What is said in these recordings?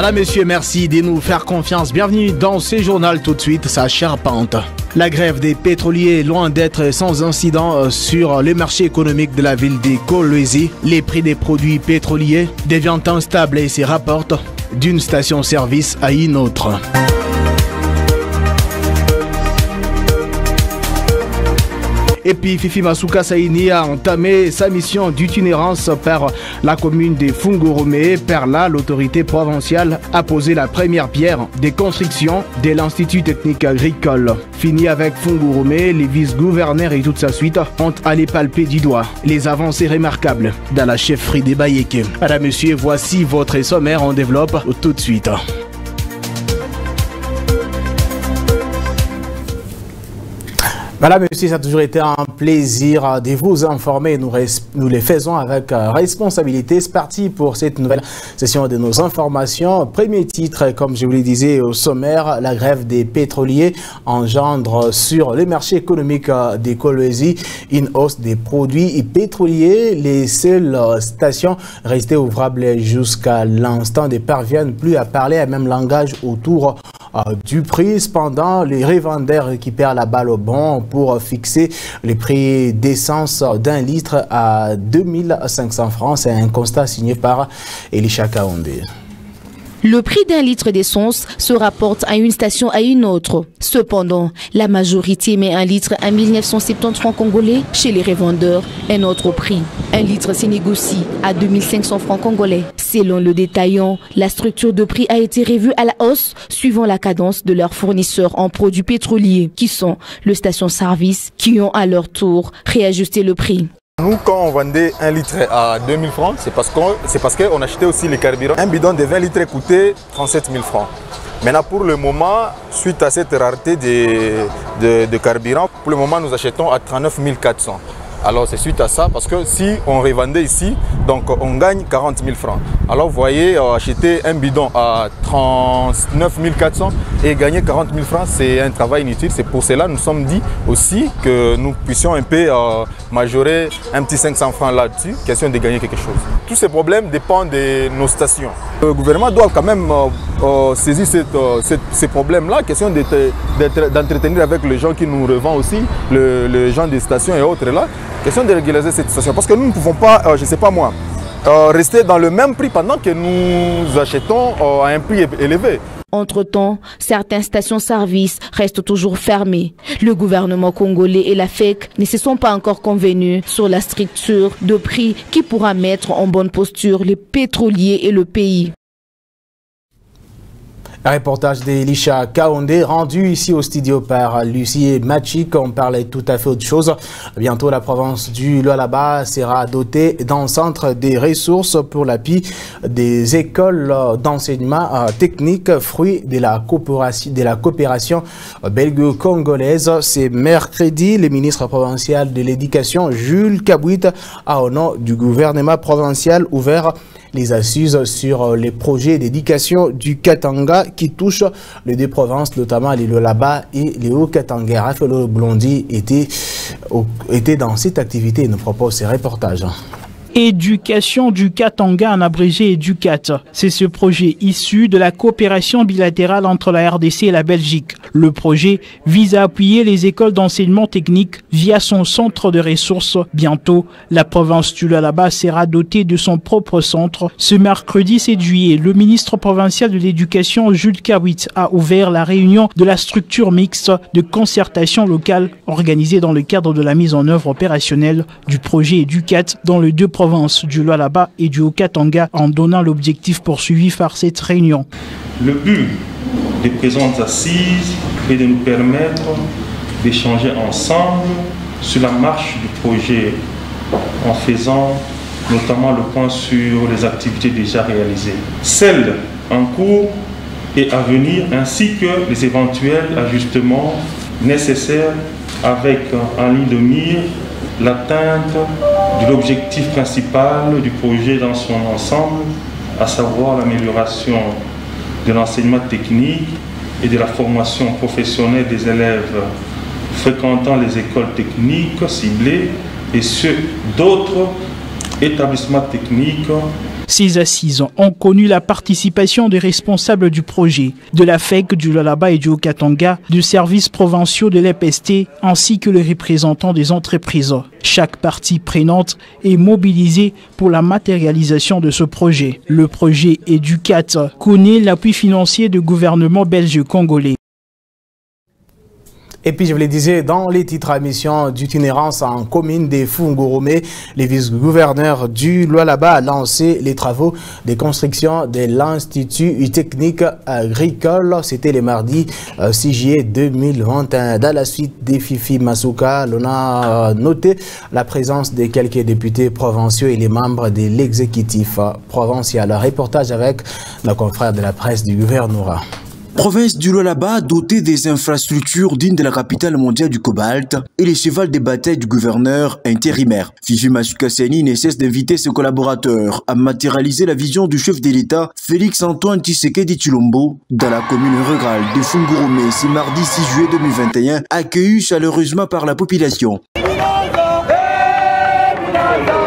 Voilà messieurs, merci de nous faire confiance. Bienvenue dans ce journal tout de suite, ça charpente. La grève des pétroliers est loin d'être sans incident sur le marché économique de la ville de Kolwezi. Les prix des produits pétroliers deviennent instables et se rapportent d'une station-service à une autre. Et puis Fifi Masuka Saini a entamé sa mission d'itinérance par la commune de Fungurumé. Par là, l'autorité provinciale a posé la première pierre des constructions de l'Institut technique agricole. Fini avec Fungurumé, les vice-gouverneurs et toute sa suite ont allé palper du doigt les avancées remarquables dans la chefferie des Bayeke. Madame, monsieur, voici votre sommaire, on développe tout de suite. Madame, monsieur, ça a toujours été un plaisir de vous informer. Nous les faisons avec responsabilité. C'est parti pour cette nouvelle session de nos informations. Premier titre, comme je vous le disais au sommaire, la grève des pétroliers engendre sur les marchés économiques des Kolwezi une hausse des produits pétroliers. Les seules stations restées ouvrables jusqu'à l'instant ne parviennent plus à parler un même langage autour du prix. Cependant, les revendeurs récupèrent la balle au bon pour fixer les prix d'essence d'un litre à 2500 francs. C'est un constat signé par Elisha Kaondé. Le prix d'un litre d'essence se rapporte à une station à une autre. Cependant, la majorité met un litre à 1970 francs congolais. Chez les revendeurs, un autre prix. Un litre se négocie à 2500 francs congolais. Selon le détaillant, la structure de prix a été revue à la hausse suivant la cadence de leurs fournisseurs en produits pétroliers, qui sont les stations-service, qui ont à leur tour réajusté le prix. Nous, quand on vendait un litre à 2000 francs, c'est parce qu'on achetait aussi les carburants. Un bidon de 20 litres coûtait 37 000 francs. Maintenant, pour le moment, suite à cette rareté de carburant, pour le moment, nous achetons à 39 400. Alors c'est suite à ça, parce que si on revendait ici, donc on gagne 40 000 francs. Alors vous voyez, acheter un bidon à 39 400 et gagner 40 000 francs, c'est un travail inutile. C'est pour cela que nous sommes dit aussi que nous puissions un peu majorer un petit 500 francs là-dessus, question de gagner quelque chose. Tous ces problèmes dépendent de nos stations. Le gouvernement doit quand même saisir ces problèmes-là, question d'entretenir avec les gens qui nous revendent aussi, les gens des stations et autres là. Question de régulariser cette situation, parce que nous ne pouvons pas, je ne sais pas moi, rester dans le même prix pendant que nous achetons à un prix élevé. Entre-temps, certaines stations-service restent toujours fermées. Le gouvernement congolais et la FEC ne se sont pas encore convenus sur la structure de prix qui pourra mettre en bonne posture les pétroliers et le pays. Un reportage d'Elisha Kaondé rendu ici au studio par Lucie Machik. On parlait tout à fait autre chose. Bientôt, la province du Lualaba sera dotée d'un centre des ressources pour l'appui des écoles d'enseignement technique, fruit de la coopération belgo-congolaise. C'est mercredi, le ministre provincial de l'éducation, Jules Kabouit, a au nom du gouvernement provincial ouvert les assises sur les projets d'éducation du Katanga qui touchent les deux provinces, notamment les Lualaba et les Hauts-Katanga. Raphaël Blondi était dans cette activité et nous propose ces reportages. Éducation du Katanga, en abrégé EduCat. C'est ce projet issu de la coopération bilatérale entre la RDC et la Belgique. Le projet vise à appuyer les écoles d'enseignement technique via son centre de ressources. Bientôt, la province du Lualaba sera dotée de son propre centre. Ce mercredi 7 juillet, le ministre provincial de l'Éducation, Jules Kabouit, a ouvert la réunion de la structure mixte de concertation locale organisée dans le cadre de la mise en œuvre opérationnelle du projet EduCat dans les deux provinces du Lualaba et du Haut-Katanga, en donnant l'objectif poursuivi par cette réunion. Le but des présentes assises est de nous permettre d'échanger ensemble sur la marche du projet en faisant notamment le point sur les activités déjà réalisées, celles en cours et à venir, ainsi que les éventuels ajustements nécessaires avec en ligne de mire l'atteinte de l'objectif principal du projet dans son ensemble, à savoir l'amélioration de l'enseignement technique et de la formation professionnelle des élèves fréquentant les écoles techniques ciblées et ceux d'autres établissement technique. Ces assises ont connu la participation des responsables du projet, de la FEC, du Lualaba et du Haut-Katanga, du services provinciaux de l'EPST, ainsi que les représentants des entreprises. Chaque partie prenante est mobilisée pour la matérialisation de ce projet. Le projet EDUCAT connaît l'appui financier du gouvernement belge-congolais. Et puis, je vous le disais, dans les titres à mission d'itinérance en commune des Fungurumé, le vice-gouverneur du Lualaba a lancé les travaux de construction de l'Institut technique agricole. C'était le mardi 6 juillet 2021. Dans la suite des Fifi Masuka, l'on a noté la présence de quelques députés provinciaux et les membres de l'exécutif provincial. Reportage avec nos confrères de la presse du gouvernorat. Province du Lualaba, dotée des infrastructures dignes de la capitale mondiale du cobalt et les chevals de bataille du gouverneur intérimaire. Fifi Masuka Seni ne cesse d'inviter ses collaborateurs à matérialiser la vision du chef de l'État, Félix-Antoine Tshisekedi Tshilombo, dans la commune rurale de Fungurumé, ce mardi 6 juillet 2021, accueilli chaleureusement par la population.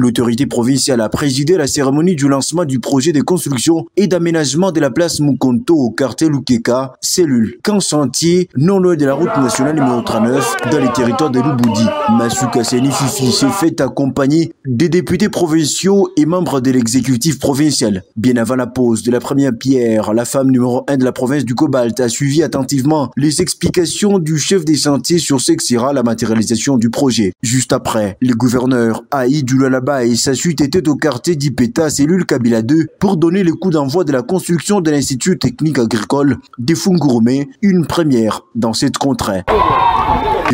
L'autorité provinciale a présidé la cérémonie du lancement du projet de construction et d'aménagement de la place Mukonto au quartier Lukeka, cellule camp chantier non loin de la route nationale numéro 39 dans les territoires de Lubudi. Masuka Seni Fifi s'est fait accompagner des députés provinciaux et membres de l'exécutif provincial. Bien avant la pose de la première pierre, la femme numéro 1 de la province du Cobalt a suivi attentivement les explications du chef des chantiers sur ce que sera la matérialisation du projet. Juste après, le gouverneur Aïe du Lualaba et sa suite était au quartier d'Ipeta, cellule Kabila 2, pour donner le coup d'envoi de la construction de l'Institut technique agricole de Fungurumé, une première dans cette contrée.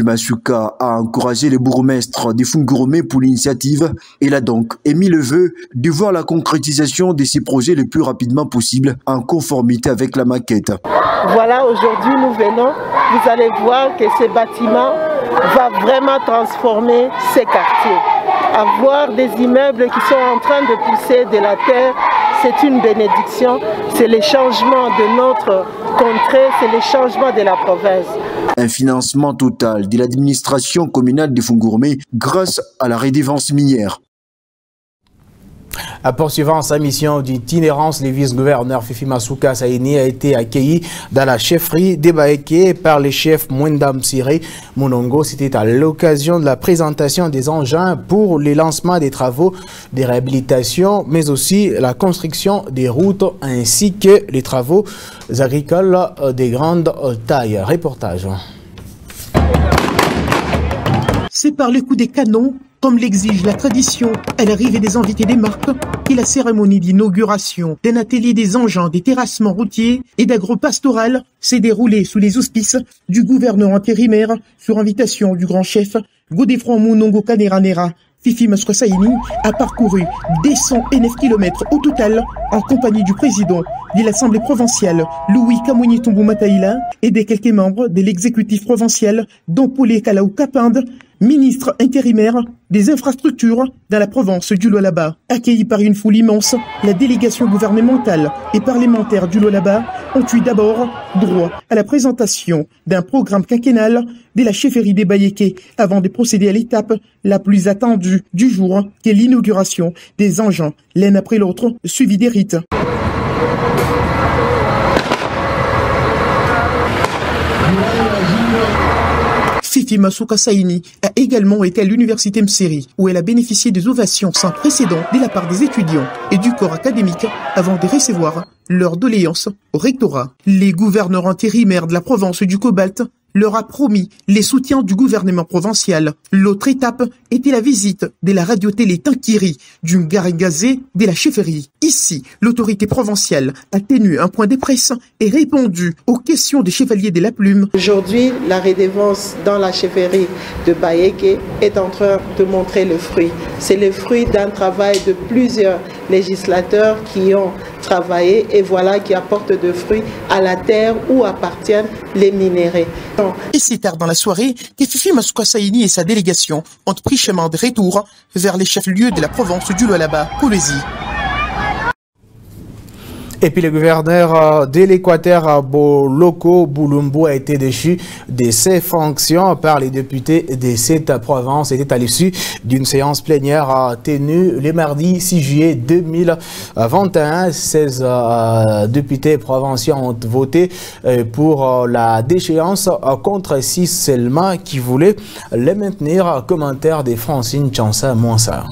Masuka a encouragé les bourgmestres de Fungurumé pour l'initiative. Elle a donc émis le vœu de voir la concrétisation de ces projets le plus rapidement possible en conformité avec la maquette. Voilà, aujourd'hui nous venons, vous allez voir que ce bâtiment va vraiment transformer ces quartiers. Avoir des immeubles qui sont en train de pousser de la terre, c'est une bénédiction, c'est le changement de notre contrée, c'est le changement de la province. Un financement total de l'administration communale de Fungurumé grâce à la rédévance minière. Poursuivant sa mission d'itinérance, le vice-gouverneur Fifi Masuka Saini a été accueilli dans la chefferie d'Ebaeke par le chef Mwendam Siré Munongo. C'était à l'occasion de la présentation des engins pour le lancement des travaux de réhabilitation, mais aussi la construction des routes ainsi que les travaux agricoles de grande taille. Reportage. C'est par le coup des canons, comme l'exige la tradition, à l'arrivée des invités des marques, et la cérémonie d'inauguration d'un atelier des engins des terrassements routiers et d'agro-pastoral s'est déroulée sous les auspices du gouverneur intérimaire sur invitation du grand chef Godefroid Munongo Kaneranera. Fifi Masuka Saini a parcouru 209 km au total en compagnie du président de l'Assemblée provinciale Louis Kamouni Tombo Mataïla et des quelques membres de l'exécutif provincial dont Paulé Kalaou Kapinde, ministre intérimaire des infrastructures dans la province du Lualaba. Accueillis par une foule immense, la délégation gouvernementale et parlementaire du Lualaba ont eu d'abord droit à la présentation d'un programme quinquennal de la chefferie d'Ebaeke avant de procéder à l'étape la plus attendue du jour, qui est l'inauguration des engins, l'un après l'autre, suivi des rites. Fifi Masuka Saini a également été à l'université Mseri, où elle a bénéficié des ovations sans précédent de la part des étudiants et du corps académique avant de recevoir leur doléance au rectorat. Les gouverneurs intérimaires de la province du Cobalt leur a promis les soutiens du gouvernement provincial. L'autre étape était la visite de la radio-télé Tankiri du Ngaringazé de la chefferie. Ici, l'autorité provinciale a tenu un point de presse et répondu aux questions des chevaliers de la plume. Aujourd'hui, la rédévance dans la chefferie de Baeke est en train de montrer le fruit. C'est le fruit d'un travail de plusieurs législateurs qui ont travaillé et voilà qui apportent de fruits à la terre où appartiennent les minéraux. Et c'est tard dans la soirée que Fifi Masuka Saini et sa délégation ont pris chemin de retour vers les chefs-lieux de la province du Lualaba, Kolwezi. Et puis le gouverneur de l'Équateur, Boloko Bulumbu, a été déchu de ses fonctions par les députés de cette province. C'était à l'issue d'une séance plénière tenue le mardi 6 juillet 2021. 16 députés provinciaux ont voté pour la déchéance contre 6 seulement qui voulaient les maintenir. Commentaire de Francine Chansa-Mouansa.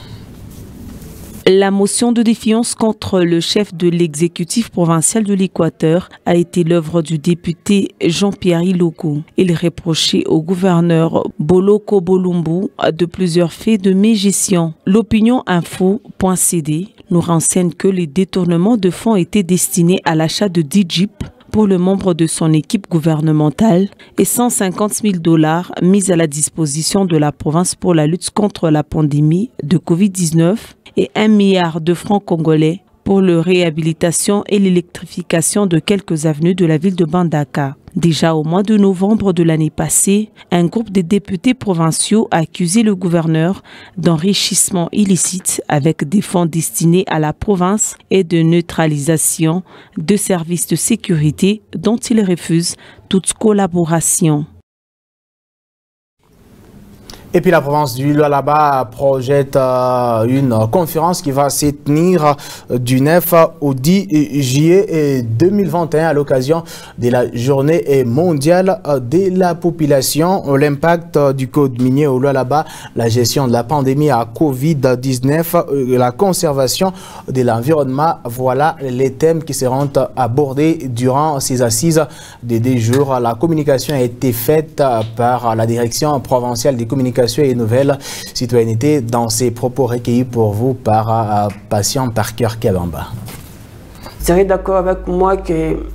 La motion de défiance contre le chef de l'exécutif provincial de l'Équateur a été l'œuvre du député Jean-Pierre Iloko. Il reprochait au gouverneur Boloko Bulumbu de plusieurs faits de mégestion. L'opinion info.cd nous renseigne que les détournements de fonds étaient destinés à l'achat de 10 jeeps pour le membre de son équipe gouvernementale et 150 000 $ mis à la disposition de la province pour la lutte contre la pandémie de Covid-19 et 1 milliard de francs congolais pour la réhabilitation et l'électrification de quelques avenues de la ville de Bandaka. Déjà au mois de novembre de l'année passée, un groupe de députés provinciaux a accusé le gouverneur d'enrichissement illicite avec des fonds destinés à la province et de neutralisation de services de sécurité dont il refuse toute collaboration. Et puis la province du Lualaba projette une conférence qui va se tenir du 9 au 10 juillet 2021 à l'occasion de la journée mondiale de la population. L'impact du code minier au Lualaba, la gestion de la pandémie à Covid-19, la conservation de l'environnement. Voilà les thèmes qui seront abordés durant ces assises de 2 jours. La communication a été faite par la direction provinciale des communications et nouvelles citoyenneté dans ses propos recueillis pour vous par Patient Parker Kabamba. Vous serez d'accord avec moi que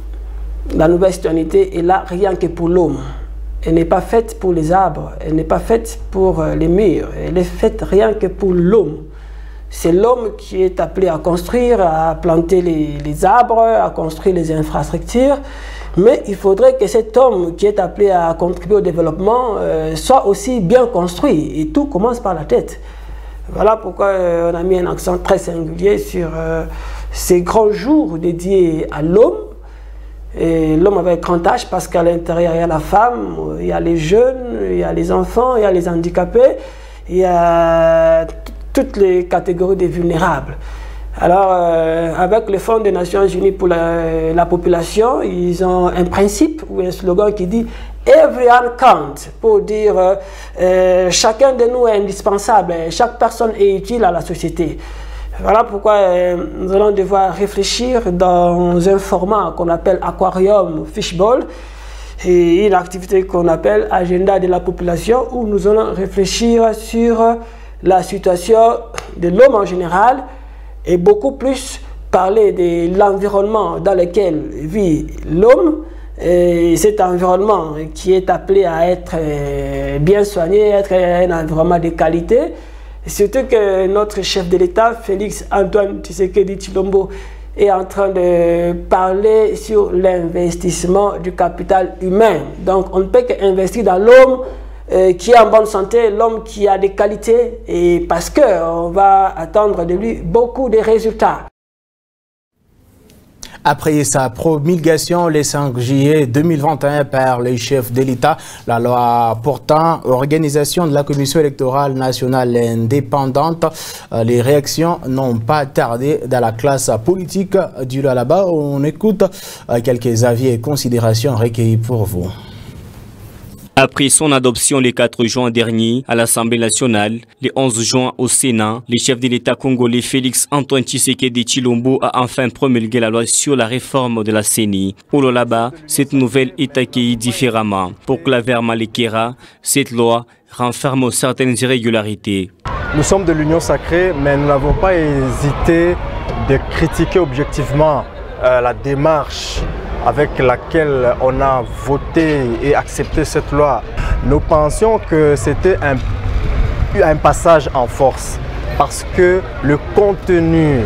la nouvelle citoyenneté est là rien que pour l'homme. Elle n'est pas faite pour les arbres, elle n'est pas faite pour les murs, elle est faite rien que pour l'homme. C'est l'homme qui est appelé à construire, à planter les arbres, à construire les infrastructures. Mais il faudrait que cet homme qui est appelé à contribuer au développement soit aussi bien construit. Et tout commence par la tête. Voilà pourquoi on a mis un accent très singulier sur ces grands jours dédiés à l'homme. Et l'homme avec grand H parce qu'à l'intérieur il y a la femme, il y a les jeunes, il y a les enfants, il y a les handicapés, il y a toutes les catégories des vulnérables. Alors, avec le Fonds des Nations Unies pour la population, ils ont un principe ou un slogan qui dit « Everyone count » pour dire chacun de nous est indispensable, chaque personne est utile à la société. Voilà pourquoi nous allons devoir réfléchir dans un format qu'on appelle Aquarium Fishbowl et une activité qu'on appelle Agenda de la population où nous allons réfléchir sur la situation de l'homme en général et beaucoup plus parler de l'environnement dans lequel vit l'homme, et cet environnement qui est appelé à être bien soigné, être un environnement de qualité. Et surtout que notre chef de l'État, Félix Antoine Tshisekedi Tshilombo, est en train de parler sur l'investissement du capital humain. Donc on ne peut qu'investir dans l'homme qui est en bonne santé, l'homme qui a des qualités, et parce qu'on va attendre de lui beaucoup de résultats. Après sa promulgation le 5 juillet 2021 par les chefs de l'État, la loi portant organisation de la Commission électorale nationale indépendante, les réactions n'ont pas tardé dans la classe politique du Lualaba. On écoute quelques avis et considérations recueillis pour vous. Après son adoption le 4 juin dernier à l'Assemblée nationale, le 11 juin au Sénat, le chef de l'État congolais Félix Antoine Tshisekedi Tshilombo a enfin promulgué la loi sur la réforme de la CENI. Au Lualaba, cette nouvelle est accueillie différemment. Pour Claver Malekera, cette loi renferme certaines irrégularités. Nous sommes de l'Union sacrée, mais nous n'avons pas hésité de critiquer objectivement la démarche avec laquelle on a voté et accepté cette loi. Nous pensions que c'était un passage en force parce que le contenu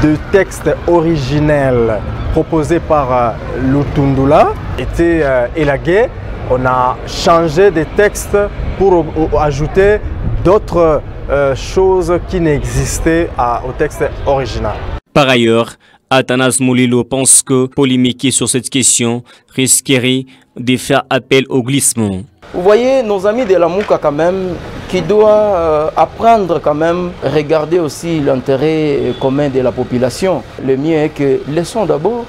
du texte originel proposé par Lutundula était élagué. On a changé des textes pour ajouter d'autres choses qui n'existaient au texte original. Par ailleurs, Athanas Moulilo pense que polémiquer sur cette question risquerait de faire appel au glissement. Vous voyez, nos amis de la Mouka quand même, qui doivent apprendre quand même, regarder aussi l'intérêt commun de la population. Le mieux est que laissons d'abord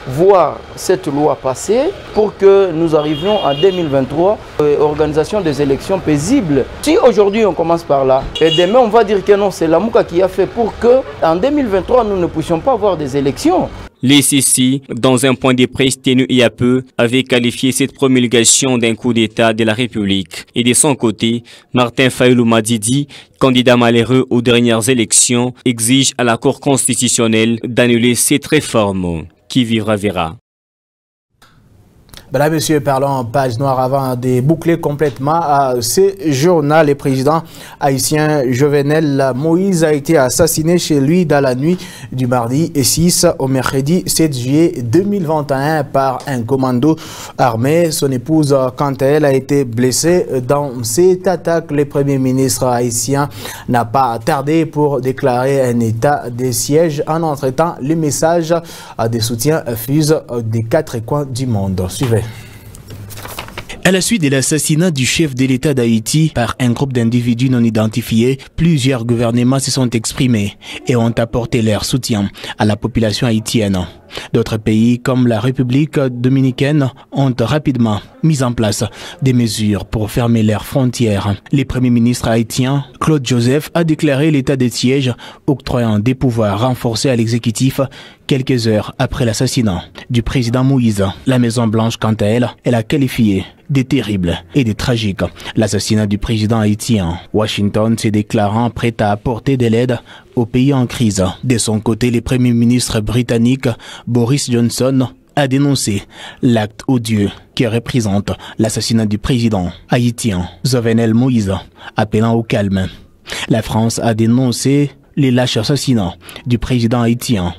voir cette loi passer pour que nous arrivions en 2023 organisation des élections paisibles. Si aujourd'hui on commence par là, et demain on va dire que non, c'est la Mouka qui a fait pour que en 2023 nous ne puissions pas avoir des élections. L'ICC, dans un point de presse tenu il y a peu, avait qualifié cette promulgation d'un coup d'État de la République. Et de son côté, Martin Fayoulou Madidi, candidat malheureux aux dernières élections, exige à la Cour constitutionnelle d'annuler cette réforme. Qui vivra verra. Voilà, monsieur, parlons en page noire avant de boucler complètement ce journal. Le président haïtien Jovenel Moïse a été assassiné chez lui dans la nuit du mardi 6 au mercredi 7 juillet 2021 par un commando armé. Son épouse, quant à elle, a été blessée dans cette attaque. Le premier ministre haïtien n'a pas tardé pour déclarer un état de siège. En entretemps, les messages de soutien fusent des 4 coins du monde. Suivez. À la suite de l'assassinat du chef de l'État d'Haïti par un groupe d'individus non identifiés, plusieurs gouvernements se sont exprimés et ont apporté leur soutien à la population haïtienne. D'autres pays, comme la République dominicaine, ont rapidement mis en place des mesures pour fermer leurs frontières. Le Premier ministre haïtien, Claude Joseph, a déclaré l'état de siège, octroyant des pouvoirs renforcés à l'exécutif quelques heures après l'assassinat du président Moïse. La Maison-Blanche, quant à elle, a qualifié de terrible et de tragique l'assassinat du président haïtien. Washington se déclarant prêt à apporter de l'aide aux pays en crise. De son côté, le Premier ministre britannique Boris Johnson a dénoncé l'acte odieux qui représente l'assassinat du président haïtien Jovenel Moïse, appelant au calme. La France a dénoncé les lâches assassinats du président haïtien,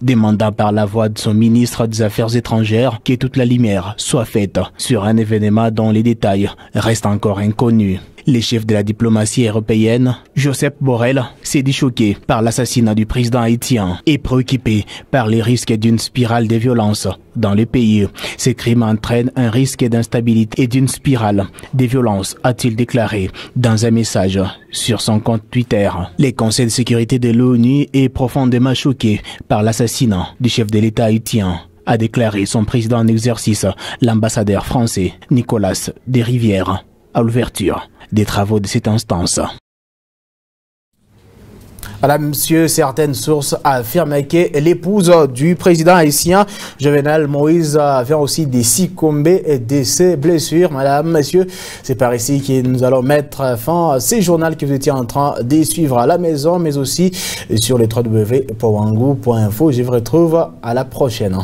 demandant par la voix de son ministre des Affaires étrangères que toute la lumière soit faite sur un événement dont les détails restent encore inconnus. Le chef de la diplomatie européenne, Josep Borrell, s'est dit choqué par l'assassinat du président haïtien et préoccupé par les risques d'une spirale de violence dans le pays. Ces crimes entraînent un risque d'instabilité et d'une spirale de violence, a-t-il déclaré dans un message sur son compte Twitter. Le Conseil de sécurité de l'ONU est profondément choqué par l'assassinat du chef de l'État haïtien, a déclaré son président en exercice, l'ambassadeur français Nicolas Desrivières, à l'ouverture des travaux de cette instance. Voilà, monsieur, certaines sources affirment que l'épouse du président haïtien Jovenel Moïse vient aussi de succomber de ses blessures. Madame, monsieur, c'est par ici que nous allons mettre fin à ce journal que vous étiez en train de suivre à la maison, mais aussi sur les www.wangou.info. Je vous retrouve à la prochaine.